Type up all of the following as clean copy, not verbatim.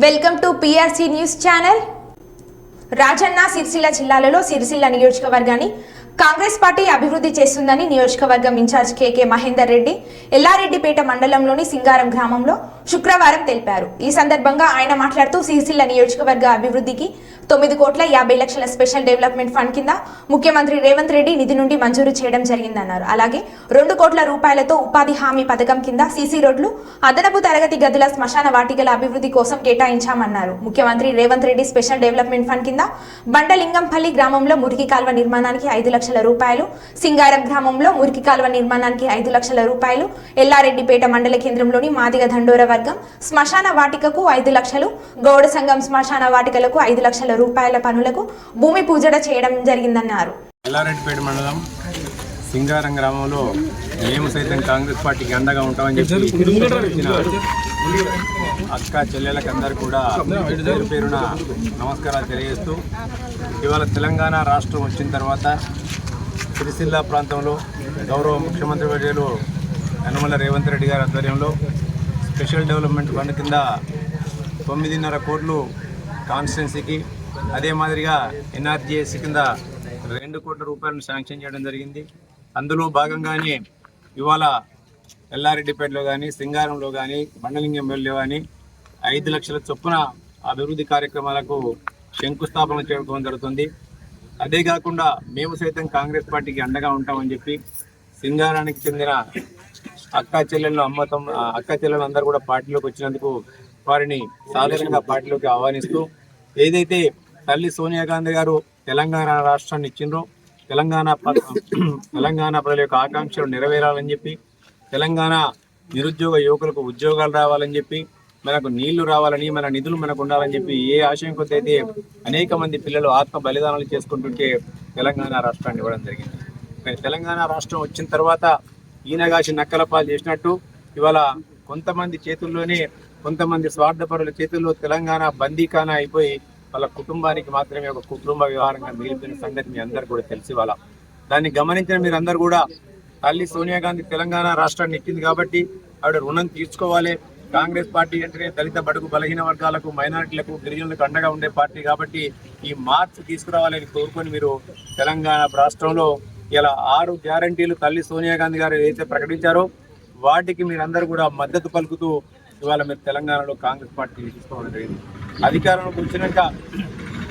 Welcome to PRC news channel. Rajanna Sircilla జిల్లాలలో సిరిసిల్ల నియోజకవర్గాన్ని Congress party అభివృద్ధి చేస్తుందని నియోజకవర్గం ఇన్ఛార్జ్ కేకే మహేందర్ రెడ్డి ఎల్లారెడ్డిపేట మండలంలోని సింగారం గ్రామంలో శుక్రవారం తెలిపారు. ఈ సందర్భంగా ఆయన మాట్లాడుతూ సిరిసిల్ల నియోజకవర్గ అభివృద్ధికి 9,50,00,000 స్పెషల్ డెవలప్మెంట్ ఫండ్ కింద ముఖ్యమంత్రి రేవంత్ రెడ్డి నిధి నుండి మంజూరు చేయడం జరిగిందన్నారు. అలాగే 2 కోట్ల రూపాయలతో ఉపాధి హామీ పథకం కింద సీసీ రోడ్లు, అదనపు తరగతి గదుల, శ్మశాన వాటికల అభివృద్ధి కోసం కేటాయించామన్నారు. ముఖ్యమంత్రి Revanth Reddy special development fund కింద బండలింగంపల్లి గ్రామంలో మురికి కాల్వ నిర్మాణానికి 5,00,000 రూపాయలు, సింగారం గ్రామంలో మురికి కాల్వ నిర్మాణానికి 5,00,000 రూపాయలు, ఎల్లారెడ్డిపేట మండల కేంద్రంలోని మాదిగ దండోర వర్గం శ్మశాన వాటికకు 5,00,000, గౌడ సంఘం శ్మశాన వాటికలకు 5,00,000 రూపాయల పనులకు భూమి పూజ చేయడం జరిగిందన్నారు. ఎల్లారెడ్డిపేట మండలం సింగారం గ్రామంలో మేము సైతం కాంగ్రెస్ పార్టీకి అండగా ఉంటామని చెప్పి అక్క చెల్లెలకు అందరూ కూడా పేరు పేరున నమస్కారాలు తెలియజేస్తూ, ఇవాళ తెలంగాణ రాష్ట్రం వచ్చిన తర్వాత సిరిసిల్ల ప్రాంతంలో గౌరవ ముఖ్యమంత్రి వర్యులు యనమల రేవంత్ రెడ్డి గారి ఆధ్వర్యంలో స్పెషల్ డెవలప్మెంట్ ఫండ్ కింద 9.5 కోట్లు కాన్స్టిట్యున్సీకి, అదే మాదిరిగా ఎన్ఆర్జీఎస్ కింద 2 కోట్ల రూపాయలను శాంక్షన్ చేయడం జరిగింది. అందులో భాగంగానే ఇవాళ ఎల్లారెడ్డిపేటలో కానీ, సింగారంలో కానీ, బండలింగంపల్లిలో కానీ 5,00,000 చొప్పున అభివృద్ధి కార్యక్రమాలకు శంకుస్థాపన చేయడం జరుగుతుంది. అదే కాకుండా మేము సైతం కాంగ్రెస్ పార్టీకి అండగా ఉంటామని చెప్పి సింగారానికి చెందిన అక్క చెల్లెళ్ళు అందరూ కూడా పార్టీలోకి వచ్చినందుకు వారిని సాధారణంగా పార్టీలోకి ఆహ్వానిస్తూ, ఏదైతే తల్లి సోనియా గాంధీ గారు తెలంగాణ రాష్ట్రాన్ని ఇచ్చిండ్రో, తెలంగాణ ప్రజల యొక్క ఆకాంక్షలు నెరవేరాలని చెప్పి, తెలంగాణ నిరుద్యోగ యువకులకు ఉద్యోగాలు రావాలని చెప్పి, మనకు నీళ్లు రావాలని, మన నిధులు మనకు ఉండాలని చెప్పి ఏ ఆశయం కొద్ది అయితే అనేక మంది పిల్లలు ఆత్మ బలిదానాలు చేసుకుంటుంటే తెలంగాణ రాష్ట్రాన్ని ఇవ్వడం జరిగింది. కానీ తెలంగాణ రాష్ట్రం వచ్చిన తర్వాత ఈనగాసి నక్కలపాలు చేసినట్టు ఇవాళ కొంతమంది చేతుల్లోనే, కొంతమంది స్వార్థపరుల చేతుల్లో తెలంగాణ బందీఖానా అయిపోయి వాళ్ళ కుటుంబానికి మాత్రమే ఒక కుటుంబ వ్యవహారంగా మిగిలిపోయిన సంగతి మీ అందరు కూడా తెలిసి, వాళ్ళ దాన్ని గమనించిన మీరందరూ కూడా తల్లి సోనియా గాంధీ తెలంగాణ రాష్ట్రాన్ని ఇచ్చింది కాబట్టి ఆవిడ రుణం తీర్చుకోవాలి. కాంగ్రెస్ పార్టీ అంటే దళిత, బడుగు, బలహీన వర్గాలకు, మైనారిటీలకు, గిరిజనులకు అండగా ఉండే పార్టీ కాబట్టి ఈ మార్పు తీసుకురావాలని కోరుకొని మీరు తెలంగాణ రాష్ట్రంలో ఇలా 6 గ్యారంటీలు తల్లి సోనియా గాంధీ గారు ఏదైతే ప్రకటించారో వాటికి మీరందరూ కూడా మద్దతు పలుకుతూ ఇవాళ మీరు తెలంగాణలో కాంగ్రెస్ పార్టీ తీసుకోవడం జరిగింది. అధికారంలోకి వచ్చినాక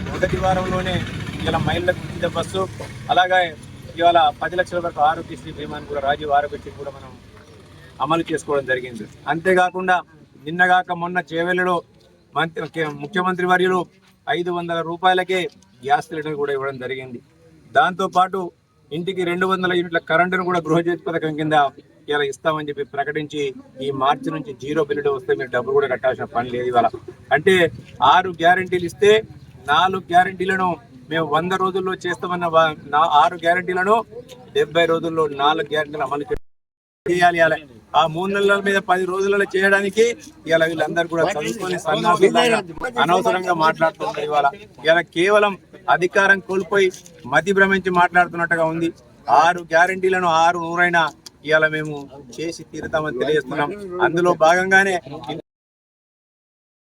మొదటి వారంలోనే ఇలా మహిళలకు ఉచిత బస్సు, అలాగే ఇవాళ 10 లక్షల వరకు ఆరోగ్యశ్రీ బీమాని కూడా, రాజీవ్ ఆరోగ్యశ్రీ కూడా మనం అమలు చేసుకోవడం జరిగింది. అంతేకాకుండా నిన్నగాక మొన్న చేవెళ్లలో ముఖ్యమంత్రి వర్యులు 500 రూపాయలకే గ్యాస్ సిలిండర్ కూడా ఇవ్వడం జరిగింది. దాంతోపాటు ఇంటికి 200 యూనిట్ల కరెంటును కూడా గృహజ్యోతి పథకం కింద ఇలా ఇస్తామని చెప్పి ప్రకటించి ఈ మార్చి నుంచి 0 బిల్లు వస్తే మీరు డబ్బులు కూడా కట్టాల్సిన పని లేదు. ఇవాళ అంటే 6 గ్యారంటీలు ఇస్తే 4 గ్యారంటీలను మేము 100 రోజుల్లో చేస్తామన్న 6 గ్యారంటీలను 70 రోజుల్లో 4 గ్యారంటీలు అమలు చేయాలి. ఆ 3 నెలల మీద 10 రోజులలో చేయడానికి ఇలా వీళ్ళందరూ కూడా చదువుకొని అనవసరంగా మాట్లాడుతున్నారు. ఇవాళ కేవలం అధికారం కోల్పోయి మతి భ్రమించి మాట్లాడుతున్నట్టుగా ఉంది. 6 గ్యారంటీలను 6 100 ఇవాళ మేము చేసి తీరుతామని తెలియజేస్తున్నాం. అందులో భాగంగానే